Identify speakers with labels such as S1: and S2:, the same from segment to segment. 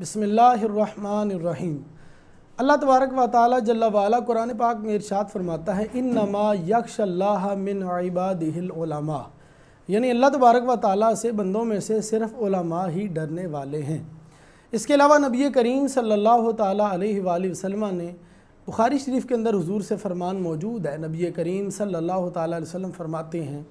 S1: बिस्मिल्लाहिर्रहमानिर्रहीम। अल्लाह तबारक व तआला जल्ला वाला कुरान पाक में इरशाद फरमाता है, इन्नमा यख्शल्लाह मिन इबादिहिल उलमा, यानी अल्लाह तबारक व तआला से बंदों में से सिर्फ़ उलमा ही डरने वाले हैं। इसके अलावा नबी करीम सल्लल्लाहु तआला अलैहि वसल्लम ने बुखारी शरीफ के अंदर हुजूर से फरमान मौजूद है। नबी करीम सल्लल्लाहु तआला अलैहि वसल्लम फरमाते हैं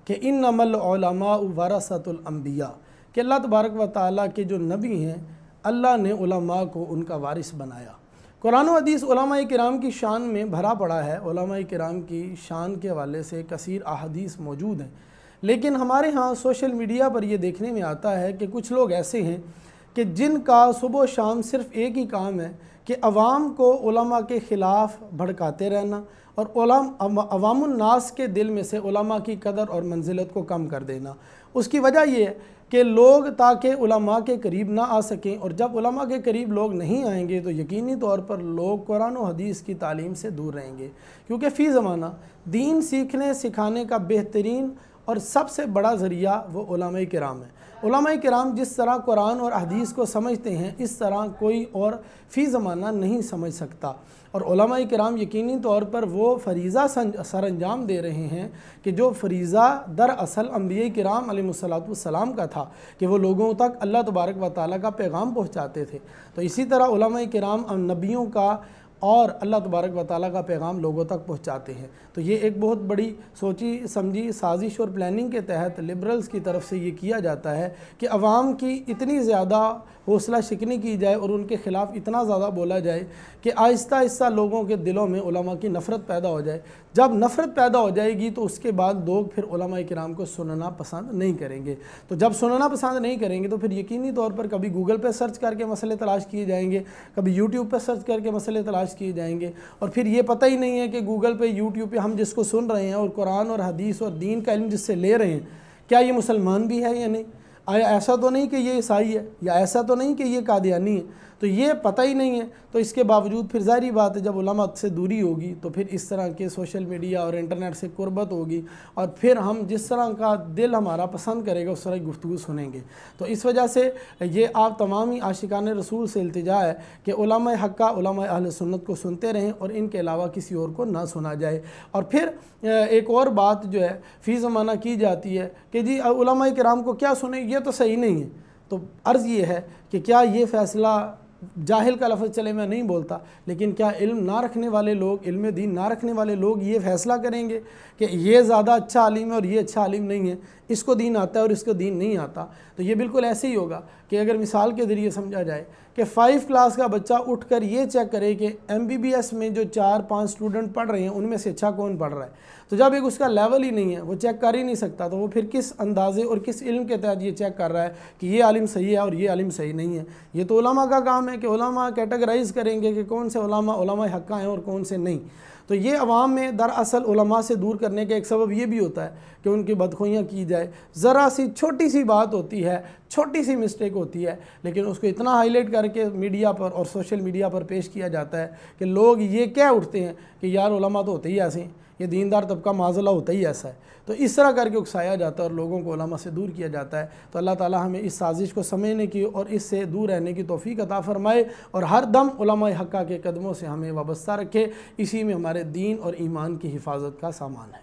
S1: कि इन्नमल उलमा वरसतुल अंबिया, कि अल्लाह तबारक व तआला के जो नबी हैं अल्लाह ने उलमा को उनका वारिस बनाया। कुरान व हदीस उलमा किराम की शान में भरा पड़ा है। उलमा किराम की शान के हवाले से कसीर अहादीस मौजूद हैं, लेकिन हमारे यहाँ सोशल मीडिया पर ये देखने में आता है कि कुछ लोग ऐसे हैं कि जिनका सुबह शाम सिर्फ़ एक ही काम है कि अवाम को उलमा के ख़िलाफ़ भड़काते रहना और अवामुन नास के दिल में से उलमा की कदर और मंजिलत को कम कर देना। उसकी वजह यह है कि लोग ताकि उलमा के करीब ना आ सकें, और जब उलमा के करीब लोग नहीं आएंगे तो यकीनी तौर पर लोग कुरान और हदीस की तालीम से दूर रहेंगे, क्योंकि फ़ी ज़माना दीन सीखने सिखाने का बेहतरीन और सबसे बड़ा ज़रिया वो उलमा किराम है। उलमा किराम जिस तरह कुरान और हदीस को समझते हैं इस तरह कोई और फ़ी ज़माना नहीं समझ सकता। और उलमा किराम यकीनी तौर पर वो फ़रीज़ा सर अंजाम दे रहे हैं कि जो फ़रीज़ा दरअसल अंबिया किराम अलैहिस्सलातु वस्सलाम का था कि वो लोगों तक अल्लाह तबारक व तआला का पैगाम पहुँचाते थे। तो इसी तरह उलमा किराम नबियों का और अल्लाह तबारक व तआला का पैगाम लोगों तक पहुँचाते हैं। तो ये एक बहुत बड़ी सोची समझी साजिश और प्लानिंग के तहत लिबरल्स की तरफ से ये किया जाता है कि अवाम की इतनी ज़्यादा हौसला शिकनी की जाए और उनके ख़िलाफ़ इतना ज़्यादा बोला जाए कि आहिस्ता आहिस्ता लोगों के दिलों में उलमा की नफ़रत पैदा हो जाए। जब नफ़रत पैदा हो जाएगी तो उसके बाद लोग फिर उलमा किराम को सुनना पसंद नहीं करेंगे। तो जब सुनना पसंद नहीं करेंगे तो फिर यकीनी तौर पर कभी गूगल पर सर्च करके मसले तलाश किए जाएंगे, कभी यूट्यूब पर सर्च करके मसले तलाश किए जाएंगे, और फिर ये पता ही नहीं है कि गूगल पे यूट्यूब पे हम जिसको सुन रहे हैं और कुरान और हदीस और दीन का इल्म जिससे ले रहे हैं क्या ये मुसलमान भी है या नहीं, आया ऐसा तो नहीं कि ये ईसाई है, या ऐसा तो नहीं कि ये कादियानी है, तो ये पता ही नहीं है। तो इसके बावजूद फिर ज़ाहिर बात है जब उलमा से दूरी होगी तो फिर इस तरह के सोशल मीडिया और इंटरनेट से कुर्बत होगी और फिर हम जिस तरह का दिल हमारा पसंद करेगा उस तरह की गुफ्तगू सुनेंगे। तो इस वजह से ये आप तमाम ही आशिकान रसूल से इल्तिजा है कि उलमा हक्का उलमा अहले सुन्नत को सुनते रहें और इनके अलावा किसी और को ना सुना जाए। और फिर एक और बात जो है फ़ी ज़माना की जाती है कि जी उलमा किराम को क्या सुने, ये तो सही नहीं है। तो अर्ज़ ये है कि क्या ये फ़ैसला जाहिल का लफ्ज़ चले मैं नहीं बोलता, लेकिन क्या इल्म ना रखने वाले लोग, इल्म दीन ना रखने वाले लोग ये फ़ैसला करेंगे कि ये ज़्यादा अच्छा आलिम है और ये अच्छा आलिम नहीं है, इसको दीन आता है और इसको दीन नहीं आता? तो ये बिल्कुल ऐसे ही होगा कि अगर मिसाल के ज़रिए समझा जाए कि 5 क्लास का बच्चा उठकर ये चेक करे कि MBBS में जो 4-5 स्टूडेंट पढ़ रहे हैं उनमें से अच्छा कौन पढ़ रहा है, तो जब एक उसका लेवल ही नहीं है, वो चेक कर ही नहीं सकता, तो वो फिर किस अंदाज़े और किस इल्म के तहत ये चेक कर रहा है कि ये आलिम सही है और ये आलिम सही नहीं है? ये तो उलमा का काम है कि उलमा कैटेगराइज करेंगे कि कौन से उलमा हक्का हैं और कौन से नहीं। तो ये अवाम में दरअसल उलमा से दूर करने का एक सबब ये भी होता है कि उनकी बदखुइयाँ की जाए। ज़रा सी छोटी सी बात होती है, छोटी सी मिस्टेक होती है, लेकिन उसको इतना हाईलाइट करके मीडिया पर और सोशल मीडिया पर पेश किया जाता है कि लोग ये क्या उठते हैं कि यार उलमा तो होते ही ऐसे हैं, ये दीनदार तबका माज़अल्लाह होता ही ऐसा है। तो इस तरह करके उकसाया जाता है और लोगों को उलमा से दूर किया जाता है। तो अल्लाह ताला हमें इस साजिश को समझने की और इससे दूर रहने की तौफीक अता फ़रमाए और हर दम उलमा हक्का के कदमों से हमें वाबस्ता रखे। इसी में हमारे दीन और ईमान की हिफाजत का सामान है।